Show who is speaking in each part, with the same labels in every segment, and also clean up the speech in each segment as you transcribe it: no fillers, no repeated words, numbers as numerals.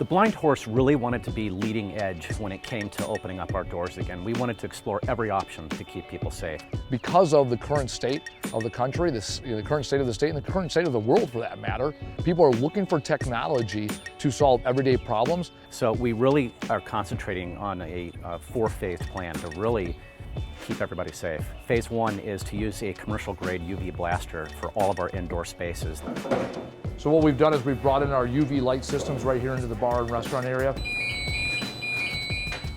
Speaker 1: The Blind Horse really wanted to be leading edge when it came to opening up our doors again. We wanted to explore every option to keep people safe.
Speaker 2: Because of the current state of the country, the current state of the state, and the current state of the world for that matter, people are looking for technology to solve everyday problems.
Speaker 1: So we really are concentrating on a four-phase plan to really keep everybody safe. Phase one is to use a commercial-grade UV blaster for all of our indoor spaces.
Speaker 2: So what we've done is we've brought in our UV light systems right here into the bar and restaurant area.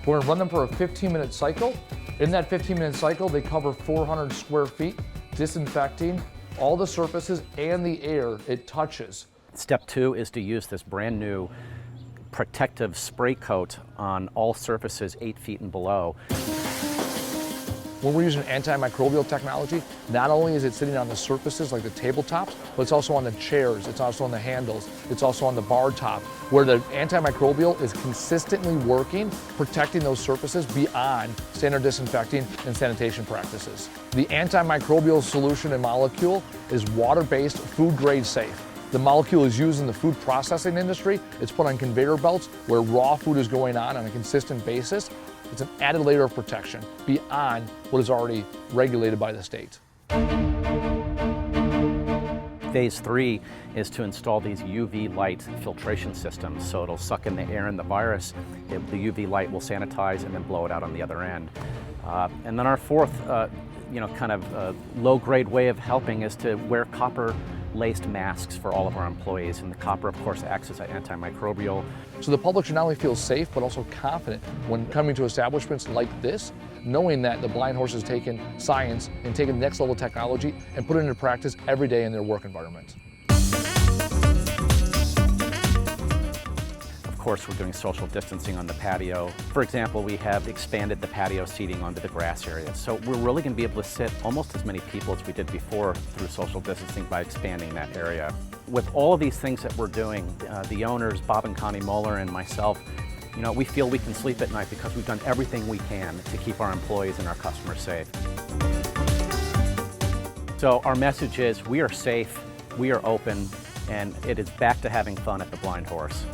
Speaker 2: We're gonna run them for a 15-minute cycle. In that 15-minute cycle, they cover 400 square feet, disinfecting all the surfaces and the air it touches.
Speaker 1: Step two is to use this brand new protective spray coat on all surfaces 8 feet and below.
Speaker 2: When we're using antimicrobial technology, not only is it sitting on the surfaces like the tabletops, but it's also on the chairs, it's also on the handles, it's also on the bar top, where the antimicrobial is consistently working, protecting those surfaces beyond standard disinfecting and sanitation practices. The antimicrobial solution and molecule is water-based, food-grade safe. The molecule is used in the food processing industry. It's put on conveyor belts where raw food is going on a consistent basis. It's an added layer of protection beyond what is already regulated by the state.
Speaker 1: Phase three is to install these UV light filtration systems. So it'll suck in the air and the virus. The UV light will sanitize and then blow it out on the other end. And then our fourth, low-grade way of helping is to wear copper-laced masks for all of our employees. And the copper, of course, acts as an antimicrobial.
Speaker 2: So the public should not only feel safe, but also confident when coming to establishments like this, knowing that the Blind Horse has taken science and taken the next level technology and put it into practice every day in their work environment.
Speaker 1: Of course, we're doing social distancing on the patio. For example, we have expanded the patio seating onto the grass area. So we're really going to be able to sit almost as many people as we did before through social distancing by expanding that area. With all of these things that we're doing, the owners, Bob and Connie Moeller and myself, we feel we can sleep at night because we've done everything we can to keep our employees and our customers safe. So our message is we are safe, we are open, and it is back to having fun at the Blind Horse.